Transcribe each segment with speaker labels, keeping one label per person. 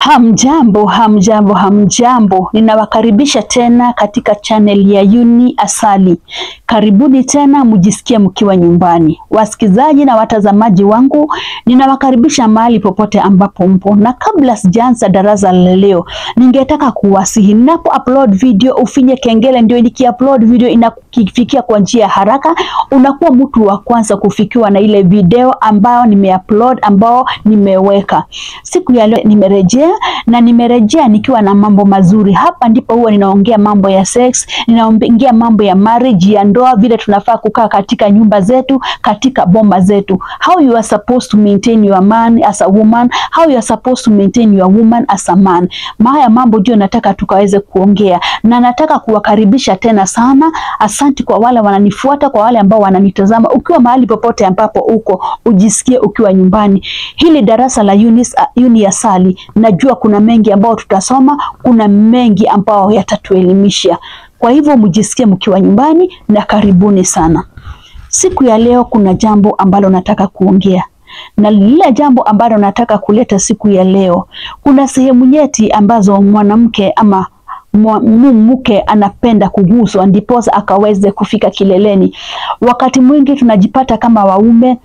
Speaker 1: Hamjambo. Ninawakaribisha tena katika channel ya Uni Asali. Karibuni tena, mjisikie mkiwa nyumbani. Wasikizaji na watazamaji wangu, ninawakaribisha mahali popote ambapo mpo. Na kabla sijaanza darasa leo, ningetaka kuwasihi, ninapo upload video ufinye kengele, ndio nikiupload video inakufikia kwa njia haraka. Unakuwa mtu wa kwanza kufikiwa na ile video ambayo nimeupload, ambao nimeweka. Siku ya leo nimerejea nikiwa na mambo mazuri. Hapa ndipo huwa ninaongea mambo ya sex, ninaongea mambo ya marriage, ya ndoa, vile tunafaa kukaa katika nyumba zetu, katika boma zetu. How you are supposed to maintain your man as a woman, how you are supposed to maintain your woman as a man. Haya mambo ndio nataka tukaweze kuongea, na nataka kuwakaribisha tena sana. Asante kwa wale wananifuata, kwa wale ambao wananitazama. Ukiwa mahali popote ambapo uko, ujisikie ukiwa nyumbani. Hili darasa la Uni Asali, najua kuna mengi ambao tutasoma, kuna mengi ambao yatatuelimisha. Kwa hivyo mjisikie mkiwa nyumbani na karibuni sana. Siku ya leo kuna jambo ambalo nataka kuongea. Na lile jambo ambalo nataka kuleta siku ya leo, kuna sehemu nyeti ambazo mwanamke ama mke anapenda kuguswa ndiposa akaweze kufika kileleni. Wakati mwingi tunajipata kama waume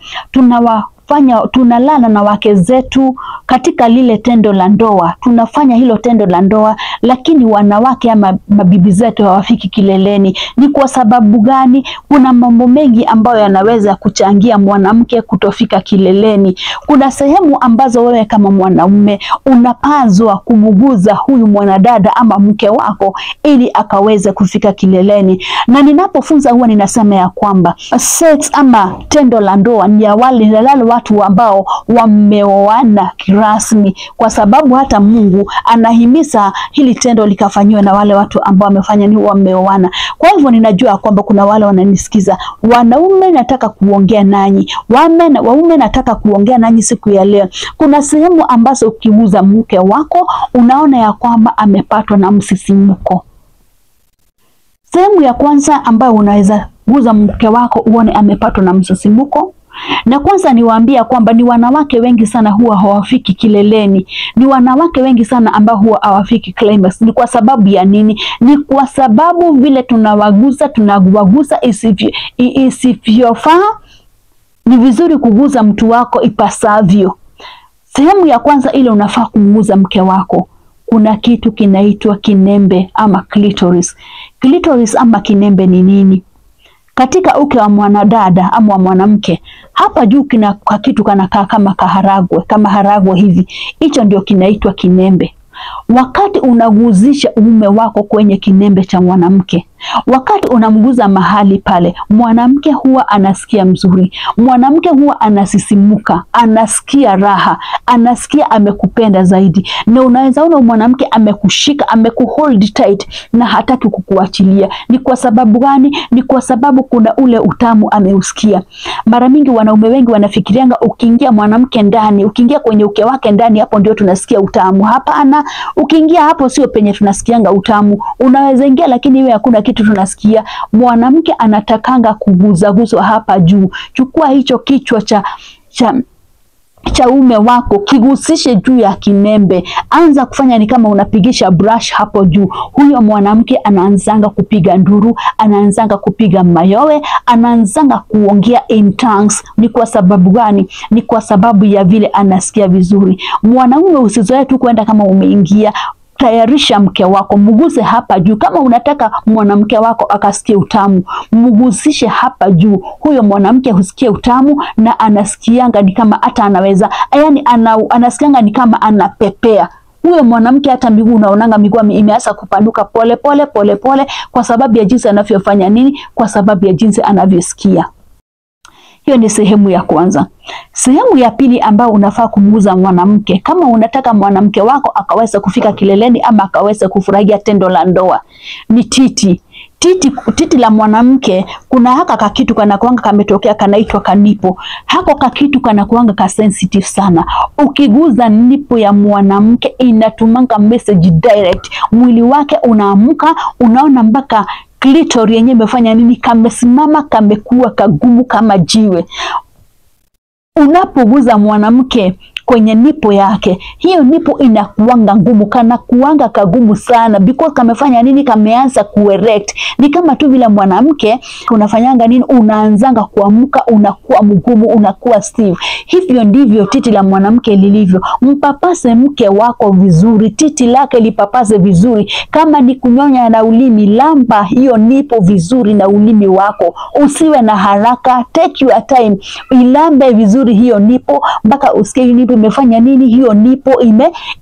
Speaker 1: tunalala na wake zetu katika lile tendo la ndoa. Tunafanya hilo tendo la ndoa, lakini wanawake ama mabibi zetu hawafiki kileleni. Ni kwa sababu gani? Kuna mambo mengi ambayo yanaweza kuchangia mwanamke kutofika kileleni. Kuna sehemu ambazo wewe kama mwanaume unapaswa kumuguza huyu mwanadada ama mke wako ili akaweze kufika kileleni. Na ninapofunza huwa ninasema ya kwamba sex ama tendo la ndoa ni ya wale watu ambao wameoana kirasmi, kwa sababu hata Mungu anahimiza hili tendo likafanywe na wale watu ambao wameoana. Kwa hivyo ninajua kwamba kuna wale wananisikiza. Wanaume, nataka kuongea nanyi. Waume, nataka kuongea nanyi siku ya leo. Kuna sehemu ambazo ukiguza mke wako unaona ya kwamba amepatwa na msisimuko. Sehemu ya kwanza ambayo unaweza guza mke wako uone amepatwa na msisimuko, na kwanza niwaambia kwamba ni wanawake wengi sana huwa hawafiki kileleni. Ni wanawake wengi sana ambao huwa hawafiki climax. Ni kwa sababu ya nini? Ni kwa sababu vile tunawaguza isivyofaa. Ni vizuri kuguza mtu wako ipasavyo. Sehemu ya kwanza ile unafaa kumguza mke wako, kuna kitu kinaitwa kinembe ama clitoris. Clitoris ama kinembe ni nini? Katika uke wa mwanadada ama wa mwanamke, hapa juu kina kitu kanakaa kama haragwe hivi. Hicho ndio kinaitwa kinembe. Wakati unaguzisha uume wako kwenye kinembe cha mwanamke, wakati unamguza mahali pale, mwanamke huwa anasikia mzuri, mwanamke huwa anasisimuka, anasikia raha, anasikia amekupenda zaidi. Na unaweza ona mwanamke amekushika, amekuhold tight na hataki kukuachilia. Ni kwa sababu gani? Ni kwa sababu kuna ule utamu ameusikia. Mara mingi wanaume wengi wanafikirianga ukiingia mwanamke ndani, ukiingia kwenye uke wake ndani, hapo ndio tunasikia utamu. Hapana, ukiingia hapo sio penye tunasikianga utamu. Unaweza ingia lakini wewe hakuna kitu tunasikia. Mwanamke anatakanga kuguzwa hapa juu. Chukua hicho kichwa cha ume wako, kigusishe juu ya kinembe. Anza kufanya ni kama unapigisha brush hapo juu. Huyo mwanamke anaanzanga kupiga nduru, anaanzanga kupiga mayowe, anaanzanga kuongea in tongues. Ni kwa sababu gani? Ni kwa sababu ya vile anasikia vizuri. Mwanaume, usizoe tu kwenda kama umeingia. Tayarisha mke wako, muguse hapa juu. Kama unataka mwanamke wako akasikie utamu, mugusishe hapa juu. Huyo mwanamke husikie utamu na anasikianga ni kama hata anaweza, yani anasikianga ni kama anapepea. Huyo mwanamke hata miguu unaonanga miguu imeanza kupanuka pole pole, kwa sababu ya jinsi anavyofanya nini? Kwa sababu ya jinsi anavyosikia. Hiyo ni sehemu ya kwanza. Sehemu ya pili ambao unafaa kumguza mwanamke, kama unataka mwanamke wako akaweza kufika kileleni ama akaweza kufurahia tendo la ndoa, ni titi. Titi la mwanamke, kuna haka kakitu kanakuanga kametokea kanaitwa kanipo. Hako kakitu kanakuanga ka sensitive sana. Ukiguza nipo ya mwanamke inatumanga message direct. Mwili wake unaamuka, unaona mpaka clitoris yenyewe imefanya nini? Kamesimama, kamekuwa kagumu kama jiwe. Unapoguza mwanamke kwenye nipo yake, hiyo nipo inakuanga ngumu, kana kuanga kagumu sana, because kamefanya nini? Kameanza kuerect. Ni kama tu vile mwanamke unafanyanga nini, unaanzanga kuamka unakuwa mgumu, unakuwa stiff. Hivyo ndivyo titi la mwanamke lilivyo. Mpapase mke wako vizuri, titi lake lipapase vizuri. Kama ni kunyonya na ulimi, lamba hiyo nipo vizuri na ulimi wako, usiwe na haraka, take your time, ilambe vizuri hiyo nipo mpaka usikie nipo imefanya nini, hiyo nipo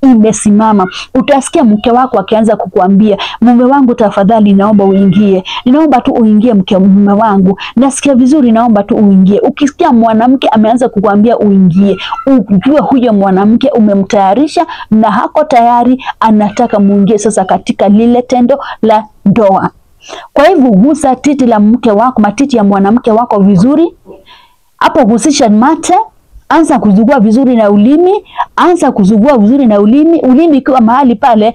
Speaker 1: imesimama. Utasikia mke wako akianza kukuambia, mume wangu tafadhali naomba uingie, ninaomba tu uingie mume wangu, nasikia vizuri, naomba tu uingie. Ukisikia mwanamke ameanza kukuambia uingie, ujue huyo mwanamke umemtayarisha na hako tayari, anataka muingie sasa katika lile tendo la ndoa. Kwa hivyo gusa titi la mke wako, matiti ya mwanamke wako vizuri. Hapo gusisha mate, anza kuzugua vizuri na ulimi, anza kuzugua vizuri na ulimi. Ulimi ikiwa mahali pale,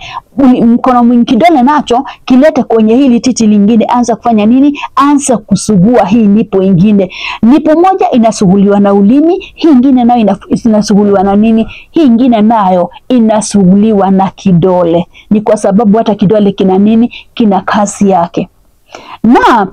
Speaker 1: mkono kidole nacho kilete kwenye hili titi lingine, anza kufanya nini? Anza kusugua hii nipo ingine. Nipo moja inasuguliwa na ulimi, hii ingine nayo inasuguliwa na nini? Hii ingine nayo inasuguliwa na kidole. Ni kwa sababu hata kidole kina nini? Kina kazi yake. Na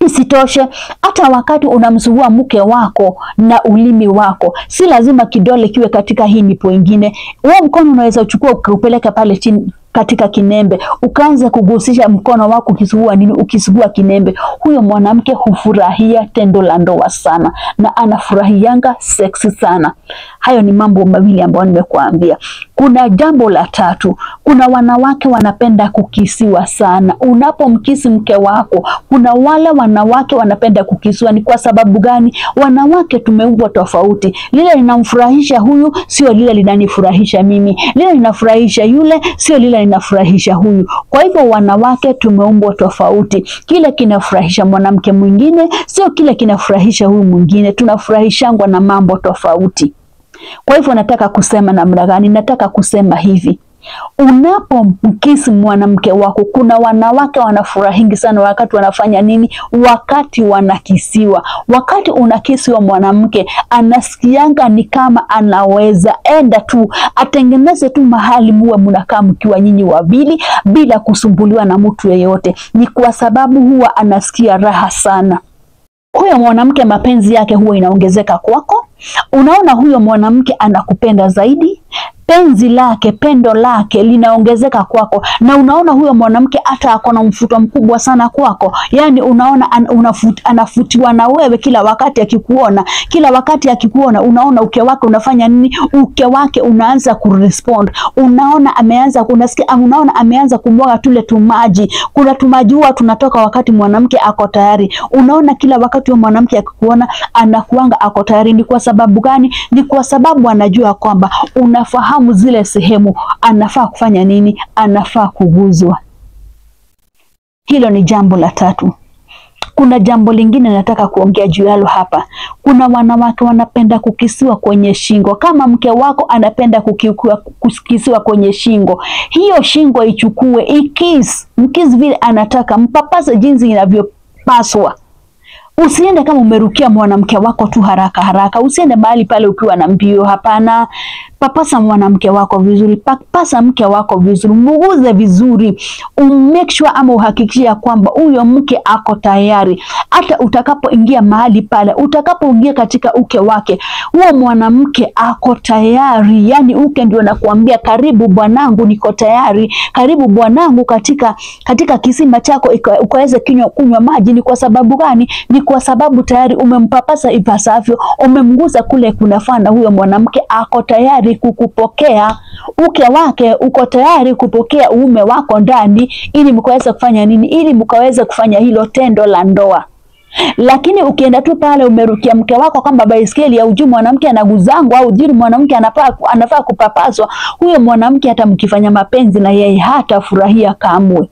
Speaker 1: isitoshe, hata wakati unamsugua mke wako na ulimi wako, si lazima kidole kiwe katika hii nipo ingine. Wewe mkono unaweza uchukua ukupeleka pale chini katika kinembe, ukaanza kugusisha mkono wako ukisugua nini? Ukisugua kinembe. Huyo mwanamke hufurahia tendo la ndoa sana, na anafurahianga seksi sana. Hayo ni mambo mawili ambayo nimekuambia. Kuna jambo la tatu. Kuna wanawake wanapenda kukisiwa sana. Unapomkisi mke wako, kuna wale wanawake wanapenda kukisiwa. Ni kwa sababu gani? Wanawake tumeumbwa tofauti. Lile linamfurahisha huyu sio lile linanifurahisha mimi. Lile linafurahisha yule sio lile linafurahisha huyu. Kwa hivyo wanawake tumeumbwa tofauti. Kile kinafurahisha mwanamke mwingine sio kile kinafurahisha huyu mwingine. Tunafurahishangwa na mambo tofauti. Kwa hivyo nataka kusema namna gani? Nataka kusema hivi. Unapomkisi mwanamke wako, kuna wanawake wanafurahingi sana wakati wanafanya nini? Wakati wanakisiwa. Wakati unakisiwa mwanamke, anasikianga ni kama anaweza enda tu, atengeneze tu mahali muwe mnakaa mkiwa nyinyi wawili bila kusumbuliwa na mtu yeyote. Ni kwa sababu huwa anasikia raha sana. Huyo mwanamke mapenzi yake huwa inaongezeka kwako. Unaona huyo mwanamke anakupenda zaidi. Penzi lake, pendo lake linaongezeka kwako, na unaona huyo mwanamke hata akona mfuto mkubwa sana kwako. Yani unaona anafutiwa na wewe kila wakati akikuona. Kila wakati akikuona unaona uke wake unafanya nini? Uke wake unaanza kurespond. Unaona ameanza kunasikia, unaona ameanza kumwaga tule tumaji. Kuna tumaji huwa tunatoka wakati mwanamke ako tayari. Unaona kila wakati huyo mwanamke akikuona anakuanga ako tayari. Ni kwa sababu gani? Ni kwa sababu anajua kwamba unafahamu zile sehemu anafaa kufanya nini, anafaa kuguzwa. Hilo ni jambo la tatu. Kuna jambo lingine nataka kuongea juu yalo hapa. Kuna wanawake wanapenda kukisiwa kwenye shingo. Kama mke wako anapenda kukisiwa kwenye shingo, hiyo shingo ichukue, mkiss vile anataka, mpapase jinsi inavyopaswa. Usiende kama umerukia mwanamke wako tu haraka haraka. Usiende mahali pale ukiwa na mbio, hapana. Papasa mwanamke wako vizuri, papasa mke wako vizuri, muguze vizuri, make sure ama uhakikishia kwamba huyo mke ako tayari. Hata utakapoingia mahali pale, utakapoingia katika uke wake, huo mwanamke ako tayari. Yani uke ndio nakuambia, karibu bwanangu, niko tayari. Karibu bwanangu katika kisima chako ukaweze kunywa maji. Ni kwa sababu gani? Ni kwa sababu tayari umempapasa ipasavyo, umemguza kule kunafana. Huyo mwanamke ako tayari kukupokea. Uke wake uko tayari kupokea uume wako ndani, ili mkaweze kufanya nini? Ili mkaweze kufanya hilo tendo la ndoa. Lakini ukienda tu pale umerukia mke wako kama baiskeli, au juu mwanamke anaguzangwa, au juu mwanamke anafaa kupapaswa, huyo mwanamke hata mkifanya mapenzi na yeye hata furahia kamwe.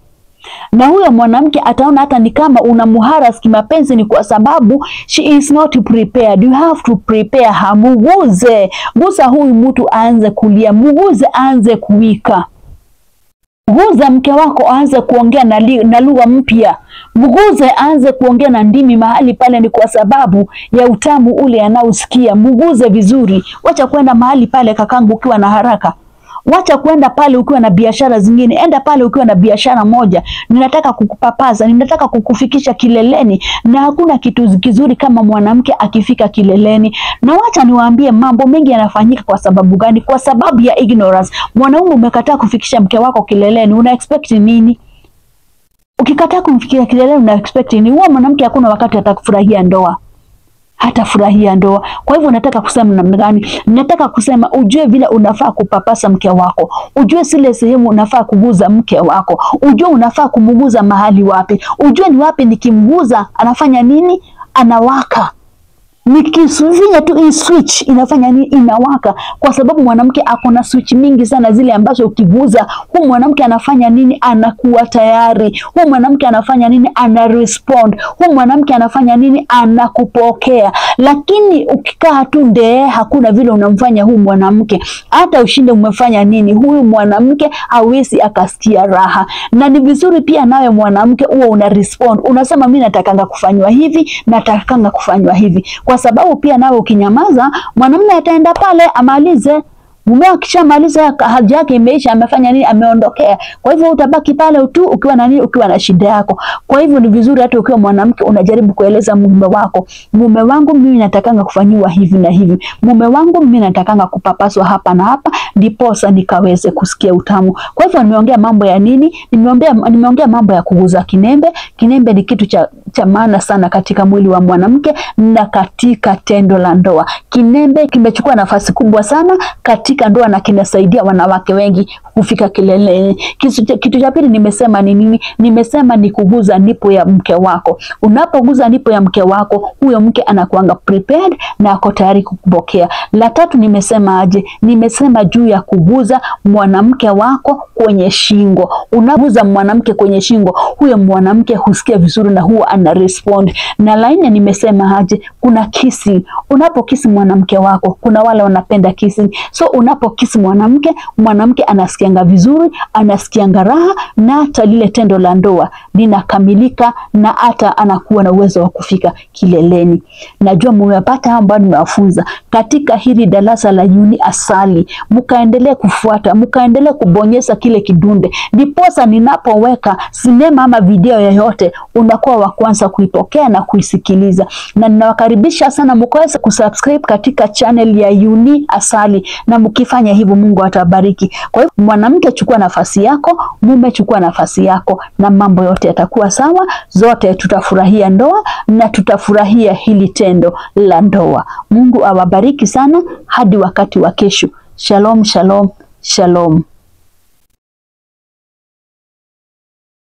Speaker 1: Na huyo mwanamke ataona hata ni kama unamuharas kimapenzi. Ni kwa sababu she is not prepared. You have to prepare her. Muguze, gusa huyu mtu aanze kulia, muguze aanze kuwika. Guza mke wako aanze kuongea na lugha mpya. Mguze aanze kuongea na ndimi mahali pale, ni kwa sababu ya utamu ule anaosikia. Mguze vizuri. Wacha kwenda mahali pale kakangu ukiwa na haraka. Wacha kwenda pale ukiwa na biashara zingine. Enda pale ukiwa na biashara moja. Ninataka kukupapaza, ninataka kukufikisha kileleni, na hakuna kitu kizuri kama mwanamke akifika kileleni. Na wacha niwaambie, mambo mengi yanafanyika kwa sababu gani? Kwa sababu ya ignorance. Mwanaume umekataa kufikisha mke wako kileleni, una expect nini? Ukikataa kumfikia kileleni una expect nini? Huo mwanamke hakuna wakati atakufurahia ndoa. Hatafurahia ndoa. Kwa hivyo nataka kusema namna gani? Nataka kusema ujue vile unafaa kupapasa mke wako. Ujue zile sehemu unafaa kuguza mke wako. Ujue unafaa kumuguza mahali wapi. Ujue ni wapi nikimguza anafanya nini? Anawaka. Nikisufinya tu hii switch inafanya nini? Inawaka. Kwa sababu mwanamke akona switch mingi sana zile ambazo ukiguza, huyu mwanamke anafanya nini? Anakuwa tayari. Huyu mwanamke anafanya nini? Ana respond. Huyu mwanamke anafanya nini? Anakupokea. Lakini ukikaa tu ndee, hakuna vile unamfanya huyu mwanamke. Hata ushinde umefanya nini, huyu mwanamke hawezi akasikia raha. Na ni vizuri pia nawe mwanamke uwe una respond. Unasema mimi natakanga kufanywa hivi, natakanga kufanywa hivi. Kwa sababu pia nawe ukinyamaza, mwanamume ataenda pale amalize. Mume akishamaliza haja yake imeisha, amefanya nini? Ameondokea. Kwa hivyo utabaki pale tu ukiwa na nini? Ukiwa na shida yako. Kwa hivyo ni vizuri hata ukiwa mwanamke unajaribu kueleza mume wako, mume wangu mimi natakanga kufanyiwa hivi na hivi. Mume wangu mimi natakanga kupapaswa hapa na hapa, ndiposa nikaweze kusikia utamu. Kwa hivyo nimeongea mambo ya nini? Nimeongea mambo ya kuguza kinembe. Kinembe ni kitu cha maana sana katika mwili wa mwanamke na katika tendo la ndoa. Kinembe kimechukua nafasi kubwa sana katika ndoa na kinasaidia wanawake wengi kufika kileleni. Kitu cha pili nimesema ni nini? Nimesema ni kuguza nipo ya mke wako. Unapoguza nipo ya mke wako, huyo mke anakuanga prepared na ako tayari kukupokea. La tatu nimesema aje? Nimesema juu ya kuguza mwanamke wako kwenye shingo. Unaguza mwanamke kwenye shingo, huyo mwanamke husikia vizuri na huwa ana respond. Na la nne nimesema aje? Kuna kissing. Unapokisi mwanamke wako, kuna wale wanapenda kissing. So unapokisi mwanamke anasikianga vizuri, anasikianga raha, na hata lile tendo la ndoa linakamilika na hata anakuwa na uwezo wa kufika kileleni. Najua mmepata ambao nimewafunza katika hili darasa la Uni Asali. Mkaendelee kufuata, mkaendelee kubonyeza kile kidunde. Ndiposa ninapoweka sinema ama video yoyote unakuwa wa kwanza kuipokea na kuisikiliza. Na ninawakaribisha sana mkaweze kusubscribe katika channel ya Uni Asali, na mkifanya hivyo Mungu atabariki. Kwa hivyo mwanamke chukua nafasi yako, mume chukua nafasi yako, na mambo yote yatakuwa sawa. Zote tutafurahia ndoa na tutafurahia hili tendo la ndoa. Mungu awabariki sana hadi wakati wa kesho. Shalom, shalom, shalom.